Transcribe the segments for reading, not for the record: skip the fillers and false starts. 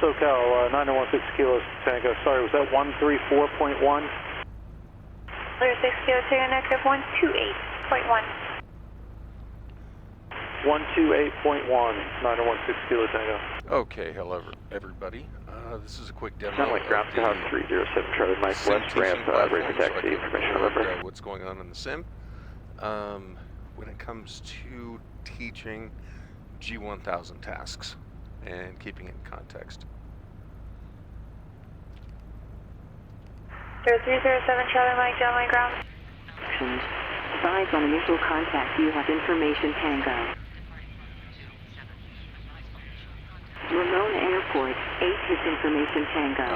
SoCal, 916 kilos Tango. Sorry, was that 134.1? 36 kilo Tango, negative 128.1. 128.1, 916 kilo Tango. Okay, hello everybody. This is a quick demo. Sound like ground Takeoff 307 Charlie Mike West ramp, ready for taxi, information over. What's going on in the sim. When it comes to teaching G1000 tasks and keeping it in context. 0307 Charlie Mike, downline ground. Advise on initial contact, you have information Tango. Ramona Airport, 8 is information Tango.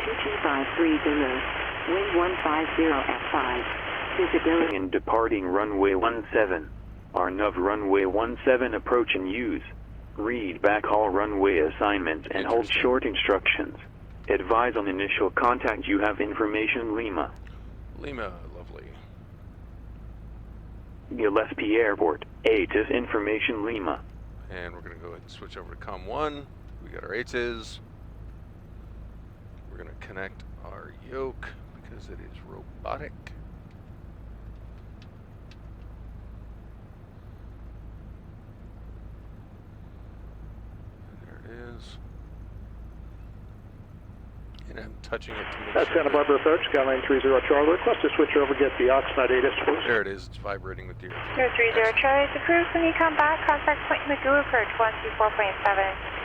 2253 wind 150 at 5. Visibility. And departing runway 17. RNV runway 17 approach and use. Read backhaul runway assignments and hold short instructions. Advise on initial contact, you have information Lima. Lima, lovely. Gillespie Airport, 8 is information Lima. And we're going to go ahead and switch over to COM 1. We got our 8s. We're going to connect our yoke because it is robotic. And there it is. And I'm touching it to make That's sure Santa Barbara approach, Skyline 30 Charlie. Request to switch over, get the Oxnard 8 please. There it is. It's vibrating with the air. 030 Charlie, it's approved. When you come back, contact point Magoo approach 124.7.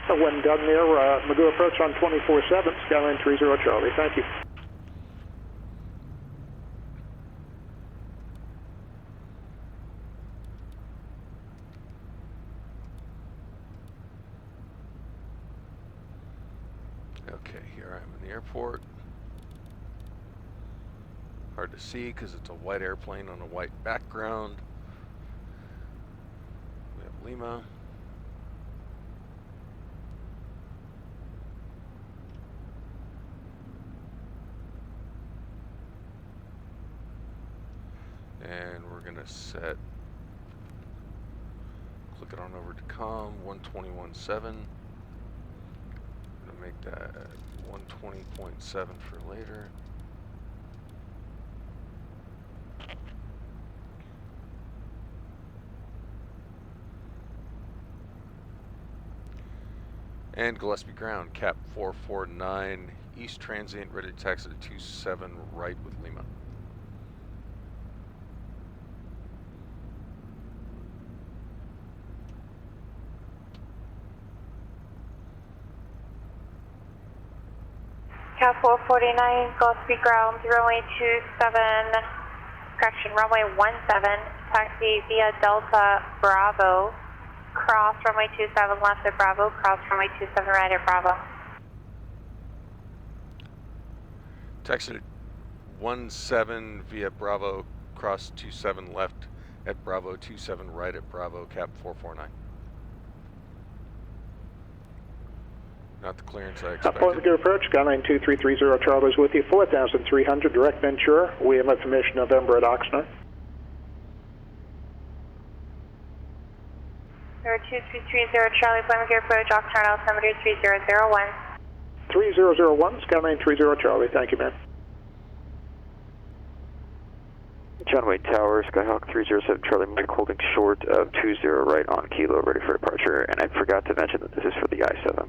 So when done there, Magoo approach on 24/7, Skyline 30 Charlie. Thank you. Okay, here I am in the airport. Hard to see because it's a white airplane on a white background. We have Lima. And we're going to set, click it on over to COM 121.7. I'm going to make that 120.7 for later. And Gillespie ground, cap 449, East transient, ready to taxi to 27 right with Lima. Cap 449, Gillespie ground, runway 27, correction, runway 17, taxi via Delta Bravo, cross runway 27 left at Bravo, cross runway 27 right at Bravo. Taxi to 17 via Bravo, cross 27 left at Bravo, 27 right at Bravo, cap 449. Not the clearance I expected. Point Magoo approach, Skyline 2330 Charlie's with you, 4,300 direct Ventura. We have information November at Oxnard. 02330 Charlie, Point Magoo approach, Oxnard altimeter 3001. 3001, Skyline 30 Charlie. Thank you, man. John Wayne Tower, Skyhawk 307 Charlie Mike holding short of 20 right on Kilo, ready for departure. And I forgot to mention that this is for the I-7.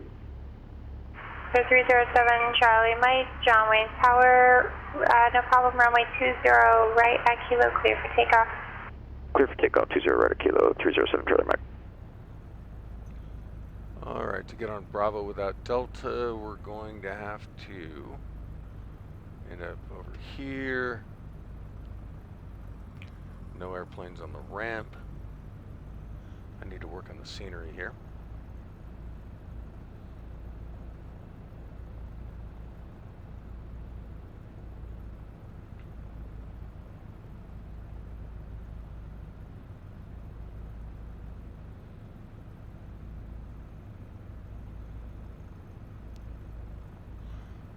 0307 Charlie Mike, John Wayne Tower, no problem, runway 20 right at Kilo, clear for takeoff. Clear for takeoff, 20 right at Kilo, 307 Charlie Mike. Alright, to get on Bravo without Delta, we're going to have to end up over here. No airplanes on the ramp. I need to work on the scenery here.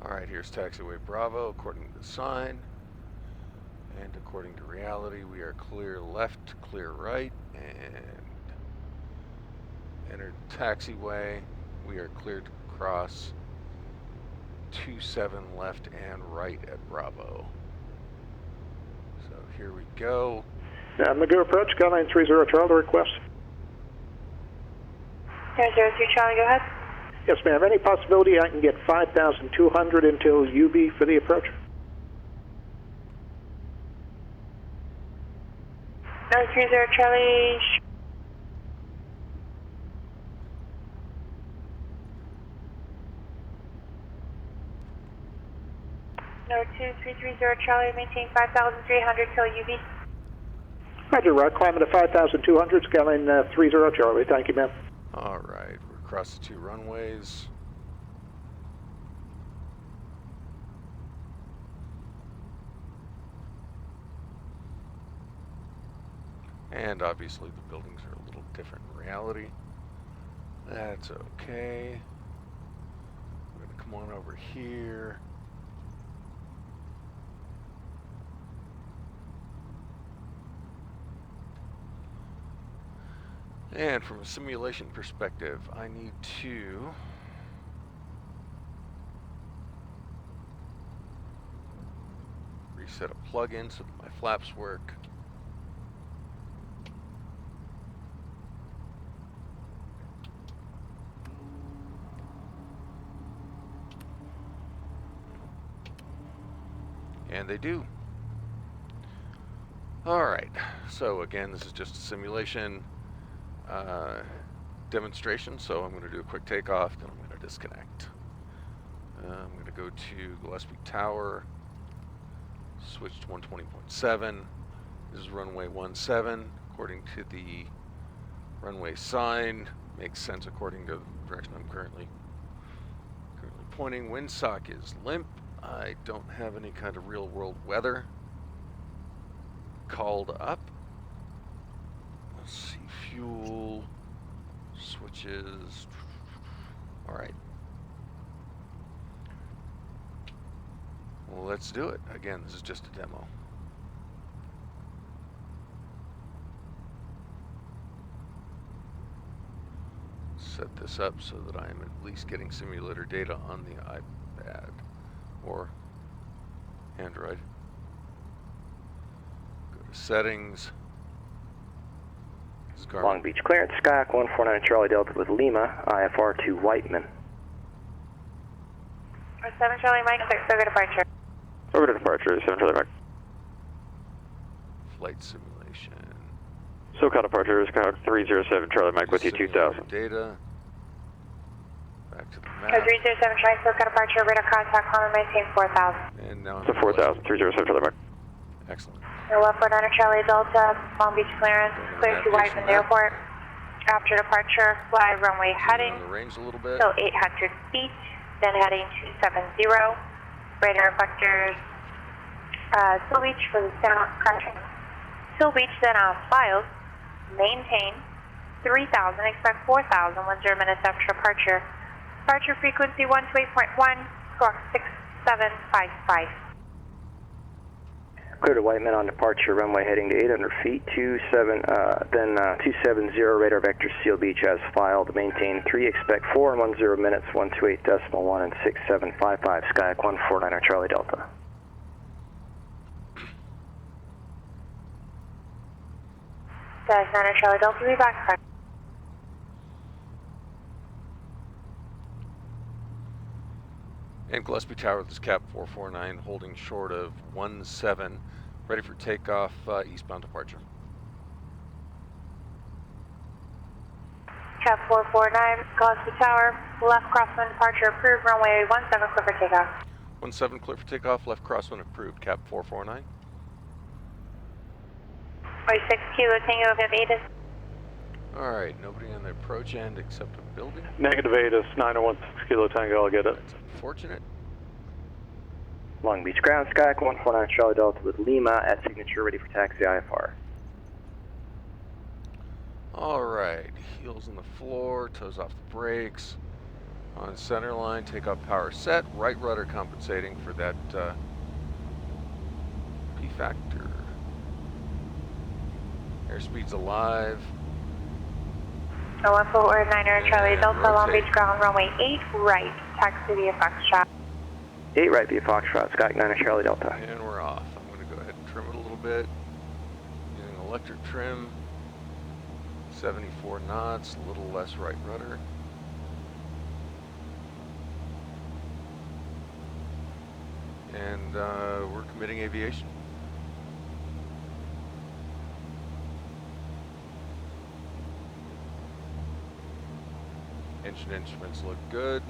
Alright, here's taxiway Bravo according to the sign. And according to reality, we are clear left, clear right, and entered taxiway. We are cleared to cross 27 left and right at Bravo. So here we go. Magoo approach, Skyline 30 Charlie, request. 002 Charlie, go ahead. Yes, ma'am. Any possibility I can get 5,200 until UB for the approach? 030 Charlie. No, 2330 Charlie, maintain 5,300 till UB. Roger, climbing to 5,200, Skyline 30 Charlie. Thank you, ma'am. All right, we're across the 2 runways. And obviously the buildings are a little different in reality. That's okay. We're gonna come on over here. And from a simulation perspective, I need to reset a plug-in so that my flaps work. And they do. Alright, so again, this is just a simulation demonstration, so I'm going to do a quick takeoff, then I'm going to disconnect. I'm going to go to Gillespie Tower, switch to 120.7. This is runway 17, according to the runway sign. Makes sense according to the direction I'm currently pointing. Windsock is limp. I don't have any kind of real world weather called up. Let's see, fuel, switches. All right. Well, let's do it. Again, this is just a demo. Set this up so that I am at least getting simulator data on the iPad or Android. Go to settings. Long Beach clearance, Skyhawk 149 Charlie Delta with Lima, IFR to Whiteman. 7 Charlie Mike, 6 SOCA departure. Over to departure, 7 Charlie Mike. Flight simulation. SoCal departure, Skyhawk 307 Charlie Mike with you, 2000. Data. Back to the map. 307 Charlie, SoCal departure, radar contact, climb and maintain 4,000. And now So 4,000, 307 Charlie Mike. Excellent. Left 49 Charlie Delta, Long Beach clearance, clear to Whiteman Airport. After departure, fly runway heading On the range a little bit. till 800 feet, then heading 270. Radar reflectors, Still Beach for the sound correction. Still Beach then on files. Maintain 3,000, expect 4,000, 10 minutes after departure. Departure frequency 128.1, squawk 6755. Clear to Whiteman on departure, runway heading to 800 feet, 270 radar vector Seal Beach as filed. Maintain 3, expect 4 in 10 minutes, 128.1 and 6755, Skyhawk 149 Charlie Delta. Skyhawk 9 Charlie Delta, be back. And Gillespie Tower, this is Cap 449, holding short of 17, ready for takeoff, eastbound departure. Cap 449, Gillespie Tower, left crosswind departure approved, runway 17 clear for takeoff. 17 clear for takeoff, left crosswind approved, Cap 449. 6 Kilo Tango of Avis. Alright, nobody on the approach end except a building. Negative Avis, 901 Kilo Tango, I'll get it. That's unfortunate. Long Beach ground, Skyhawk 149 Charlie Delta with Lima at signature, ready for taxi IFR. Alright, heels on the floor, toes off the brakes. On center line, takeoff power set, right rudder compensating for that P factor. Airspeed's alive. 1449er Charlie And Delta, Long rotate. Beach ground, runway 8 right, taxi via Foxtrot. 8 right via Foxtrot, Sky 9er Charlie Delta. And we're off. I'm going to go ahead and trim it a little bit. Using electric trim. 74 knots, a little less right rudder. And we're committing aviation. Engine instruments look good.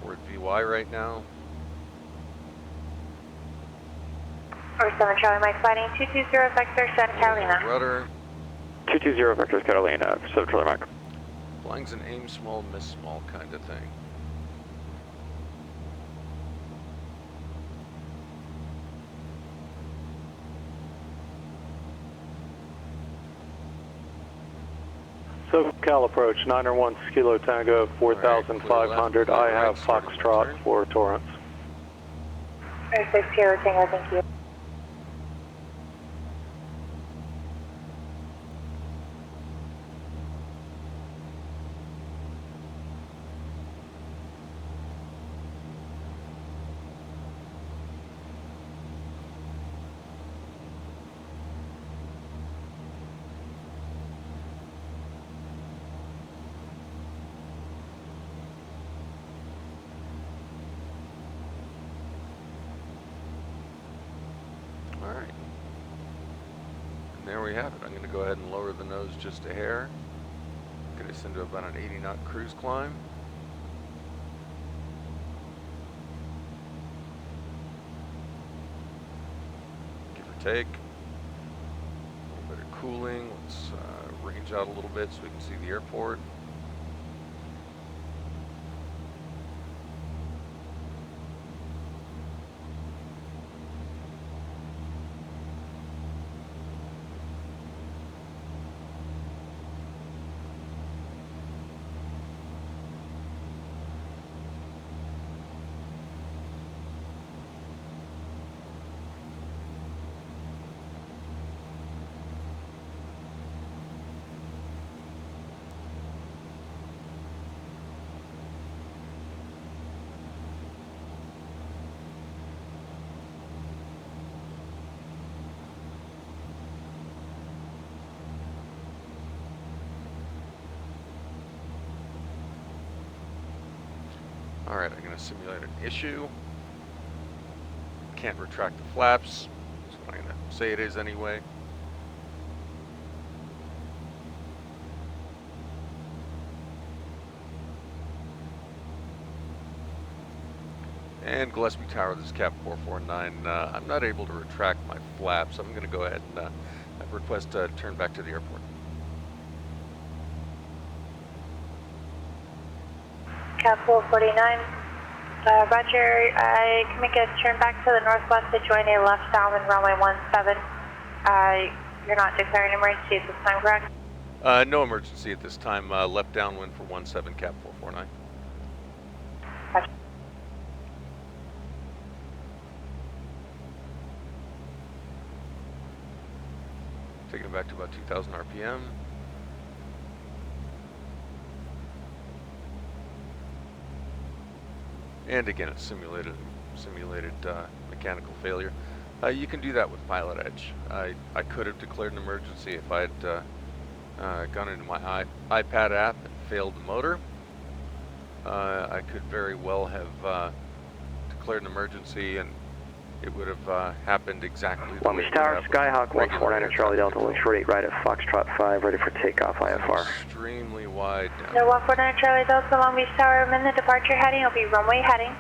We're at VY right now. 47 Charlie Mike fighting 220 Vector Santa Carolina. Rudder. 220 Vector Carolina, 7 Charlie Mike. Flying's an aim small, miss small kind of thing. SoCal approach, 901 Kilo Tango, 4,500. All right, I have clear left, starting my Foxtrot turn. for Torrance. 36 Kilo Tango, thank you. All right. And there we have it. I'm going to go ahead and lower the nose just a hair. Get us into about an 80 knot cruise climb. Give or take. A little bit of cooling. Let's range out a little bit so we can see the airport. All right, I'm going to simulate an issue. Can't retract the flaps. That's what I'm going to say it is anyway. And Gillespie Tower, this is Cap 449. I'm not able to retract my flaps. I'm going to go ahead and request a turn back to the airport. Cap 449. Roger, I can make a turn back to the northwest to join a left downwind runway 17. You're not declaring emergency at this time, correct? No emergency at this time. Left downwind for 17 Cap 449. Roger. Taking it back to about 2,000 RPM. And again, it's simulated mechanical failure. You can do that with Pilot Edge. I could have declared an emergency if I had gone into my iPad app and failed the motor. I could very well have declared an emergency and it would have happened exactly the Long way Beach we Tower, have with Skyhawk regular 149er Charlie Delta, air wing short 8 right at Foxtrot 5, ready for takeoff IFR. Extremely wide down. No 149 Charlie Delta, Long Beach Tower, I'm in the departure heading. It'll be runway heading.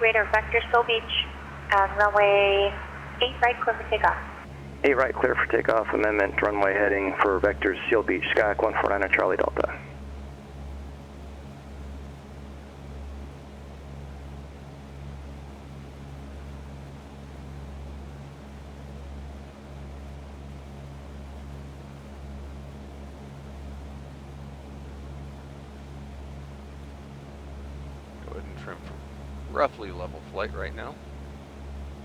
Radar vector Still Beach. Runway 8 right, clear for takeoff. 8 right, clear for takeoff. Amendment, runway heading for vectors Seal Beach, Skyhawk 149er Charlie Delta. Go ahead and trim for roughly level flight right now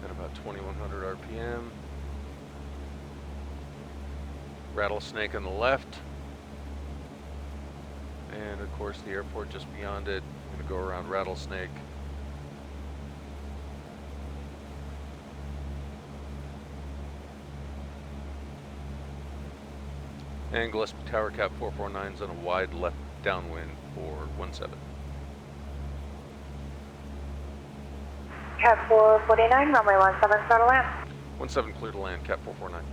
at about 2100 RPM. Rattlesnake on the left. And of course the airport just beyond it. I'm going to go around Rattlesnake. And Gillespie Tower Cap 449's on a wide left downwind for 17. Cap 449, runway 17, clear to land. 17 clear to land, Cap 449.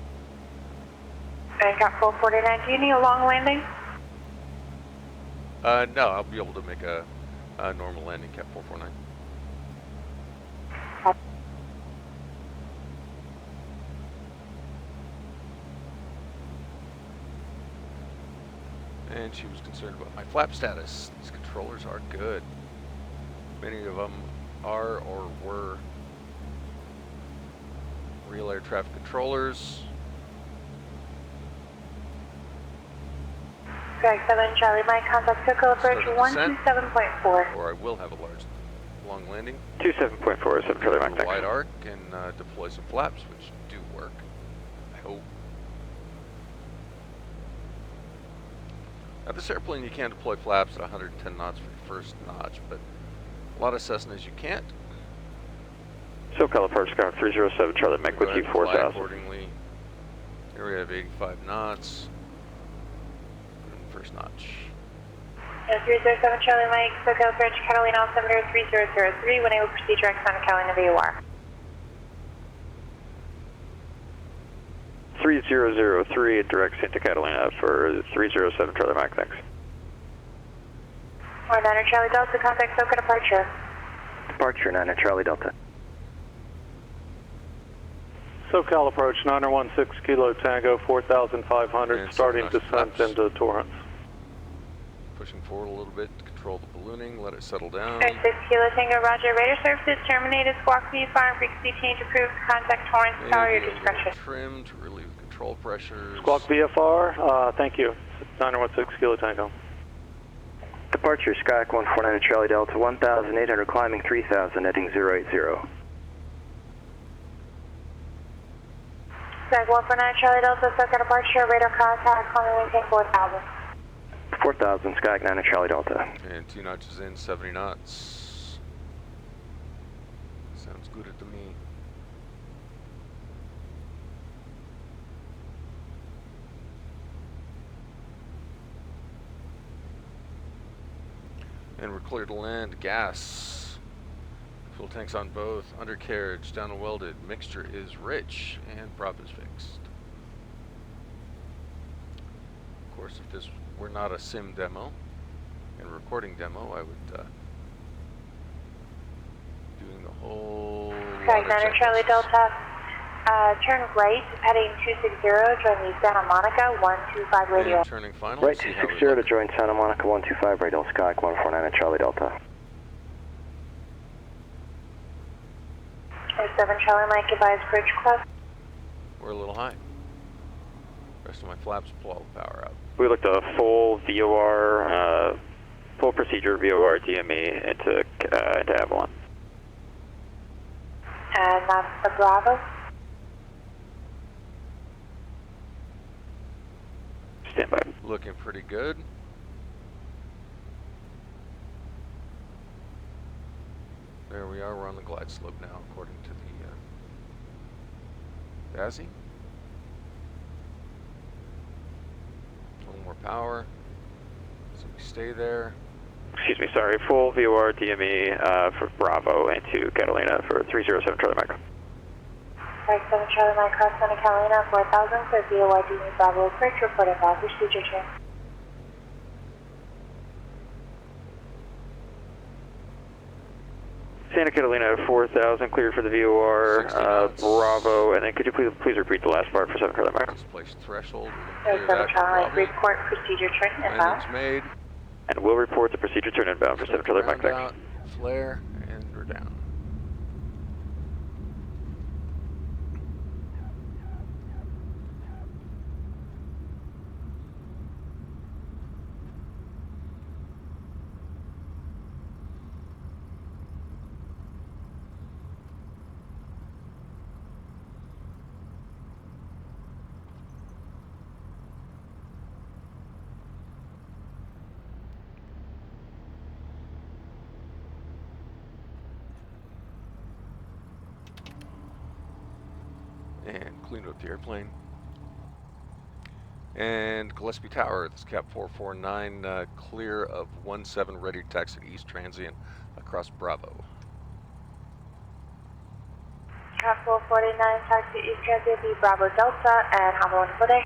And Cap 449, do you need a long landing? No, I'll be able to make a normal landing, Cap 449. And she was concerned about my flap status. These controllers are good. Many of them are or were real air traffic controllers. Correct, 7 Charlie, Mike, contact Coco approach 127.4. Or I will have a large, long landing. 27.4, 7 Charlie Mike, A thanks. wide arc and deploy some flaps, which do work. I hope. Now this airplane you can deploy flaps at 110 knots for your first notch, but a lot of Cessnas you can't. SoCal approach Skyhawk 307 Charlie Mike with you 4000. Accordingly, here we have 85 knots. First notch. 307 Charlie Mike, SoCal approach Catalina altimeter 3003, when able proceed direct on Catalina VOR. 3003 directs into Catalina for 307 Charlie Mike, thanks. 9er Charlie Delta, contact SoCal departure. Departure 9 Charlie Delta. SoCal approach 916 Kilo Tango 4500, And starting some descent flaps. into Torrance. Pushing forward a little bit to control the ballooning, let it settle down. 6 Kilo Tango, roger, radar services terminated, squawk view, fire frequency change approved, contact Torrance Tower, your Maybe a discretion. little trim to relieve control pressures. Squawk VFR, thank you. 916 Kilo Tango. Departure Skyhawk 149 Charlie Delta, 1,800 climbing 3,000, heading 080. Skyhawk 149 Charlie Delta, SoCal departure, radar contact, climbing maintain 4,000. 4,000 Skyhawk 9 Charlie Delta. And 2 notches in, 70 knots. Sounds good to me. And we're clear to land. Gas. Fuel tanks on both. Undercarriage down welded. Mixture is rich. And prop is fixed. Of course, if this were not a sim demo and recording demo, I would doing the whole lot of 9er Charlie checklists. Delta, turn right, heading 260, join the Santa Monica 125 radio. And turning final. Right see how we 260 to look. join Santa Monica 125 radial Skyhawk 149 Charlie Delta. 7 Charlie Mike, advise bridge close. We're a little high. Rest of my flaps pull all the power out. We looked at a full VOR, full procedure VOR DME into Avalon. And that's the Bravo. Stand by. Looking pretty good. There we are, we're on the glide slope now, according to the DASI. A little more power. So we stay there. Excuse me, sorry, full VOR DME for Bravo into Catalina for 307 Charlie Mike. Right, 7 Charlie Mike, cross Santa Catalina 4000, for VOYD Bravo approach, reporting back, procedure change. Santa Catalina 4000, cleared for the VOR, 60 knots. Bravo, and then could you please repeat the last part for 7 Charlie Mike? Displaced threshold. Right, 7 Charlie Mike, report procedure train inbound. Landing's made. And we'll report the procedure turn inbound for 7 Charlie Mike, Round thanks. out, flare, and we're down. clean up the airplane. And Gillespie Tower, this Cap 449, clear of 17, ready to taxi to East Transient across Bravo. Cap 449, taxi East Transient, be Bravo Delta, and have a wonderful day.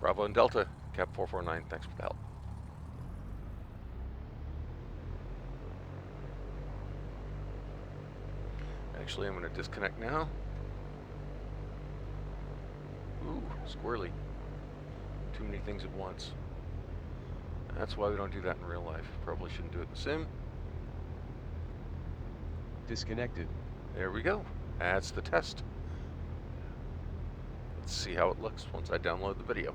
Bravo and Delta, Cap 449, thanks for the help. Actually, I'm going to disconnect now. Ooh, squirrely. Too many things at once. That's why we don't do that in real life. Probably shouldn't do it in the sim. Disconnected. There we go. That's the test. Let's see how it looks once I download the video.